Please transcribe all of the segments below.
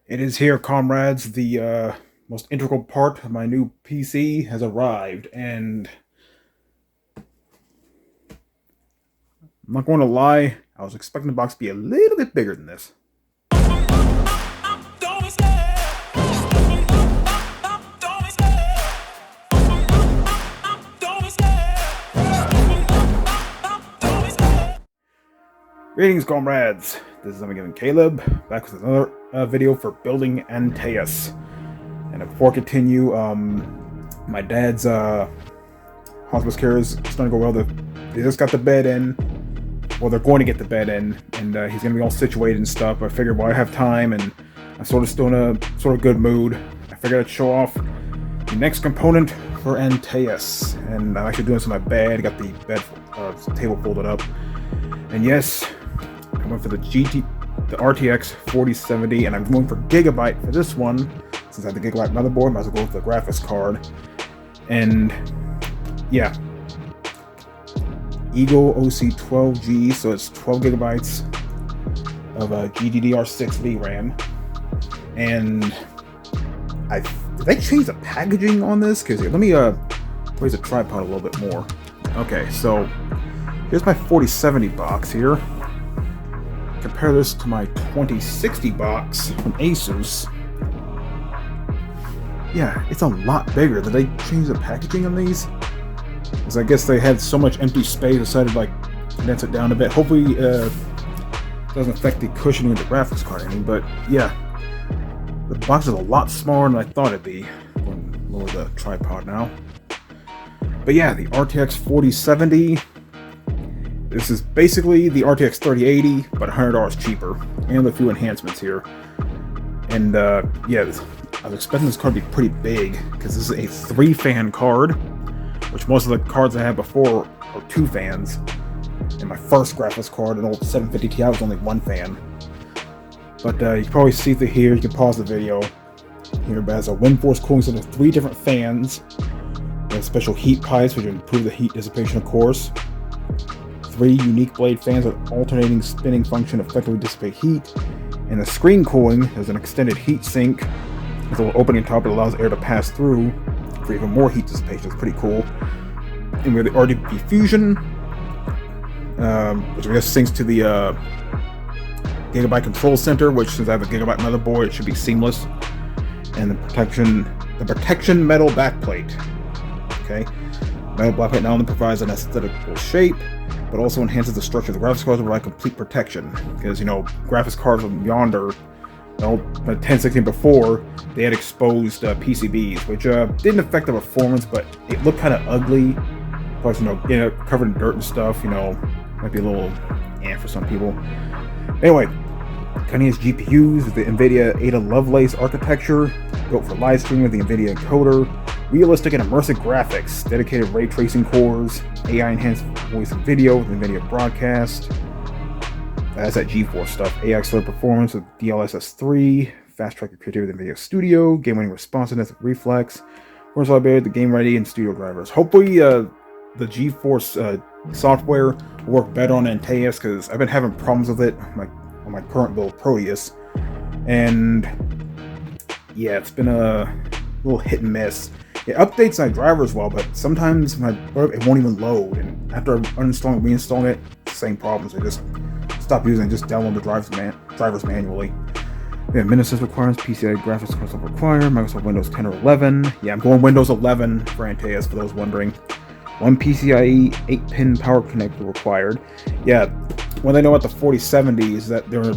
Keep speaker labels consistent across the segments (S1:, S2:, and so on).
S1: It is here, comrades. The most integral part of my new PC has arrived, and I'm not going to lie, I was expecting the box to be a little bit bigger than this. Greetings, comrades. This is Given Caleb, back with another video for building Antaeus. And before I continue, my dad's hospice care is starting to go well. They just got the bed in. Well, they're going to get the bed in, and he's going to be all situated and stuff. But I figured while I have time and I'm sort of still in a sort of good mood, I figured I'd show off the next component for Antaeus. And I'm actually doing this in my bed. I got the bed table folded up. And yes, I went for the RTX 4070, and I'm going for Gigabyte for this one. Since I have the Gigabyte motherboard, might as well go with the graphics card. And yeah, Eagle OC12G, so it's 12 gigabytes of GDDR6 VRAM. And did they change the packaging on this? Because let me raise the tripod a little bit more. Okay, so here's my 4070 box here. Compare this to my 2060 box from Asus. Yeah, it's a lot bigger. Did they change the packaging on these? Because I guess they had so much empty space, decided to like condense it down a bit. Hopefully it doesn't affect the cushioning of the graphics card any, but yeah. The box is a lot smaller than I thought it'd be. I'm going to lower the tripod now. But yeah, the RTX 4070. This is basically the RTX 3080, but $100 cheaper, and a few enhancements here. And yeah, I was expecting this card to be pretty big, because this is a 3-fan card, which most of the cards I had before are 2 fans. And my first graphics card, an old 750 Ti, was only 1 fan. But you can probably see through here, you can pause the video. Here, but it has a WindForce cooling system of 3 different fans. And special heat pipes, which improve the heat dissipation, of course. 3 unique blade fans with alternating spinning function effectively dissipate heat. And the screen cooling has an extended heat sink with a little opening top that allows air to pass through for even more heat dissipation. It's pretty cool. And we have the RGB Fusion, which I guess syncs to the Gigabyte Control Center, which since I have a Gigabyte motherboard, it should be seamless. And the protection metal backplate. Okay, metal backplate not only provides an aesthetical shape, but also enhances the structure of the graphics card to provide complete protection. Because, you know, graphics cards from yonder, the 1060 before, they had exposed PCBs, which didn't affect the performance, but it looked kind of ugly. Plus, you know, getting covered in dirt and stuff, you know, might be a little for some people. Anyway, cutting-edge GPUs with the NVIDIA Ada Lovelace architecture, built for live streaming with the NVIDIA encoder, realistic and immersive graphics, dedicated ray tracing cores, AI-enhanced voice and video with NVIDIA Broadcast. That's that GeForce stuff. AI accelerated performance with DLSS 3, fast track your creativity with NVIDIA Studio, game-winning responsiveness with Reflex, force library, the game ready, and studio drivers. Hopefully, the GeForce software will work better on Antaeus, because I've been having problems with it on my current build Proteus, and yeah, it's been a little hit and miss. It updates my drivers well, but sometimes it won't even load, and after I uninstall and reinstall it, same problems. I just stop using it, just download the drivers manually. We have Minnesys requirements, PCI graphics cards don't require, Microsoft Windows 10 or 11. Yeah, I'm going Windows 11 for Antaeus, for those wondering. 1 PCIe 8-pin power connector required. Yeah, what I know about the 4070 is that their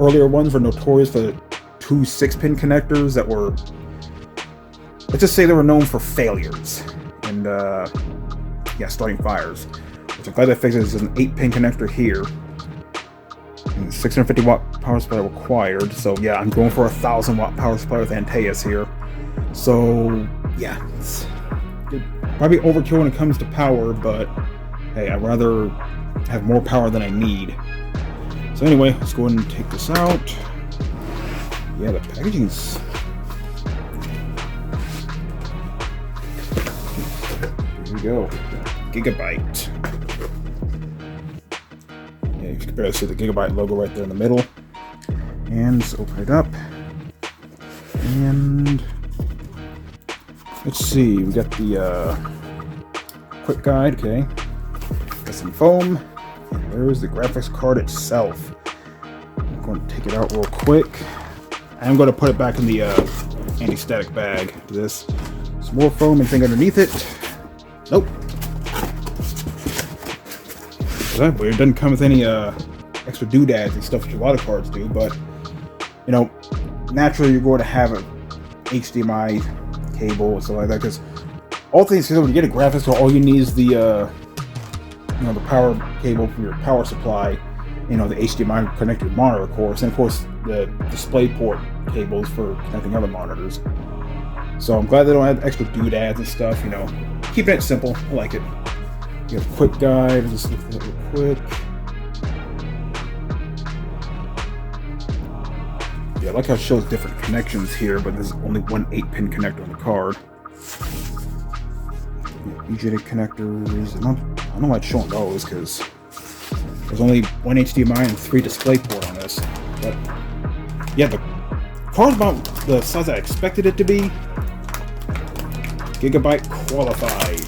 S1: earlier ones were notorious for 2 6-pin connectors that were, let's just say they were known for failures and yeah, starting fires. Which I'm glad they fixed. There's an 8-pin connector here, and 650 watt power supply required. So yeah, I'm going for a 1000 watt power supply with Antaeus here. So yeah, it's probably overkill when it comes to power, but hey, I'd rather have more power than I need. So anyway, let's go ahead and take this out. Yeah, the packaging's... Here we go. Gigabyte. Yeah, you can barely see the Gigabyte logo right there in the middle. And let's open it up. And let's see, we got the quick guide, okay. Got some foam, and there's the graphics card itself. I'm going to take it out real quick. I'm going to put it back in the anti-static bag. This some more foam and thing underneath it. Nope. That weird. It doesn't come with any extra doodads and stuff which a lot of cards do, but you know, naturally you're going to have an HDMI cable and stuff like that, because all things considered, when you get a graphics card, all you need is the you know, the power cable for your power supply, you know, the HDMI connected monitor, of course, and of course the display port cables for connecting other monitors. So I'm glad they don't have extra doodads and stuff, you know, keeping it simple. I like it. You have a quick guide. I'll just look at that real quick. Yeah, I like how it shows different connections here, but there's only one 8-pin connector on the card. VGA connectors. I don't know why it's showing those, because there's only one HDMI and 3 DisplayPort on this. But yeah, the card's about the size I expected it to be. Gigabyte qualified.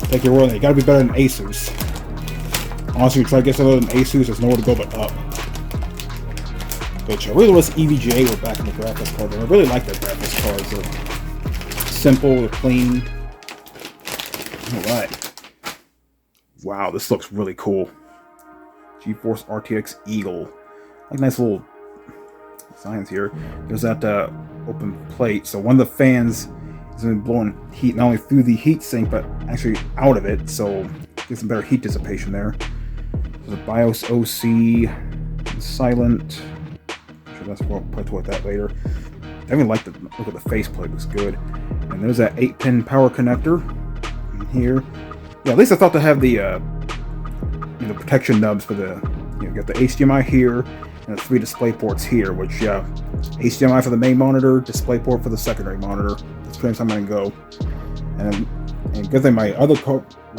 S1: Take your word on it. You gotta be better than Asus. Honestly, you try to get something than Asus, there's nowhere to go but up. Which I really wish EVGA were back in the graphics card. I really like their graphics cards. They're simple, they're clean. Alright. Wow, this looks really cool. GeForce RTX Eagle. Like nice little designs here. There's that open plate, so one of the fans is going to be blowing heat not only through the heat sink, but actually out of it, so get some better heat dissipation there. There's a BIOS OC, silent. I'm sure that's what I'll put to it that later. I even like the look at the faceplate, looks good. And there's that 8-pin power connector in here. Yeah, at least I thought to have the you know, protection nubs for the, you know, got the HDMI here and the 3 display ports here, which HDMI for the main monitor, display port for the secondary monitor. That's pretty much how I'm gonna go. And good thing my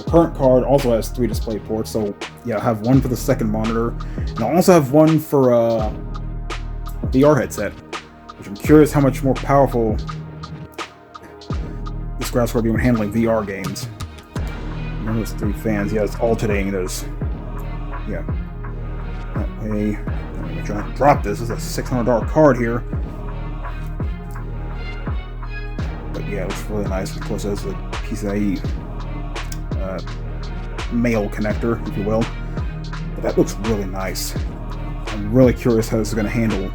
S1: current card also has 3 display ports, so yeah, I have one for the second monitor, and I also have one for a VR headset, which I'm curious how much more powerful this graphics card will be when handling VR games. Remember those 3 fans? Yeah, it's alternating. There's, yeah, that way. I'm gonna try to drop this. This is a $600 card here. But yeah, it looks really nice. Of course, there's the PCIe male connector, if you will. But that looks really nice. I'm really curious how this is going to handle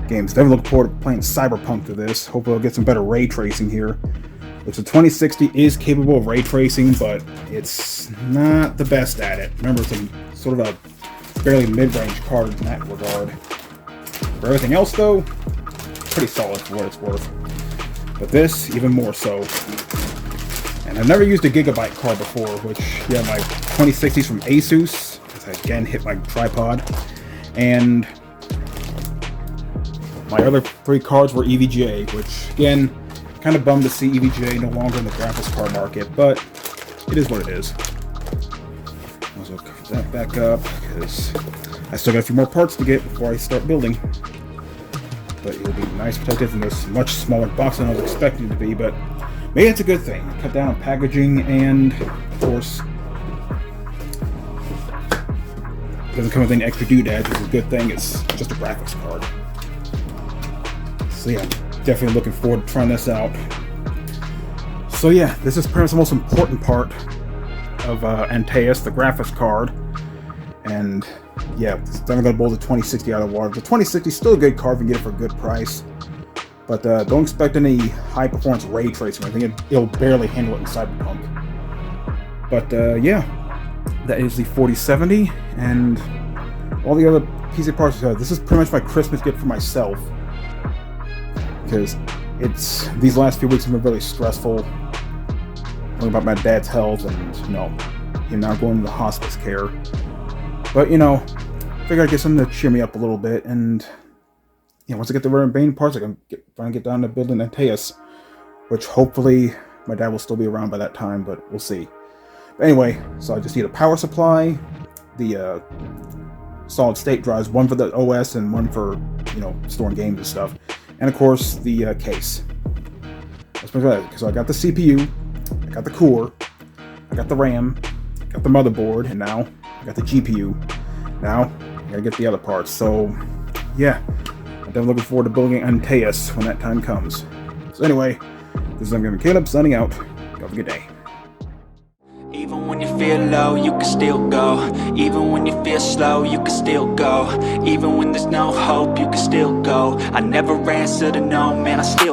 S1: games. Definitely looking forward to playing Cyberpunk to this. Hopefully I'll get some better ray tracing here. Which the 2060 is capable of ray tracing, but it's not the best at it. Remember, it's sort of a barely mid-range card in that regard. For everything else, though, pretty solid for what it's worth. But this, even more so. And I've never used a Gigabyte card before, which, yeah, my 2060's from Asus, because I again hit my tripod. And my other 3 cards were EVGA, which, again, kind of bummed to see EVGA no longer in the graphics card market, but it is what it is. Also cover that back up, because I still got a few more parts to get before I start building. But it'll be nice protected in this much smaller box than I was expecting it to be, but maybe it's a good thing. Cut down on packaging, and of course, it doesn't come with any extra doodads, which is a good thing. It's just a graphics card. So yeah, definitely looking forward to trying this out. So yeah, this is perhaps the most important part of Antaeus, the graphics card. And yeah, it's definitely going to blow the 2060 out of the water. The 2060 is still a good card if you get it for a good price. But don't expect any high performance ray tracing. I think it'll barely handle it in Cyberpunk. But yeah, that is the 4070. And all the other PC parts, this is pretty much my Christmas gift for myself. Because these last few weeks have been really stressful. Learning about my dad's health and, you know, him now going into hospice care. But, you know, I figured I'd get something to cheer me up a little bit. And, you know, once I get the remaining parts, I can try and get down to building Antaeus. Which hopefully my dad will still be around by that time, but we'll see. But anyway, so I just need a power supply, the solid state drives, one for the OS and one for, you know, storing games and stuff. and of course the case. So I got the CPU, I got the core, I got the RAM, I got the motherboard, and now I got the GPU. Now I gotta get the other parts. So yeah, I'm definitely looking forward to building Antaeus when that time comes. So anyway, this is Ungaming Caleb signing out. Have a good day.
S2: Even when you feel low, you can still go. Even when you feel slow, you can still go. Even when there's no hope, you can still go. I never answer to no, man, I still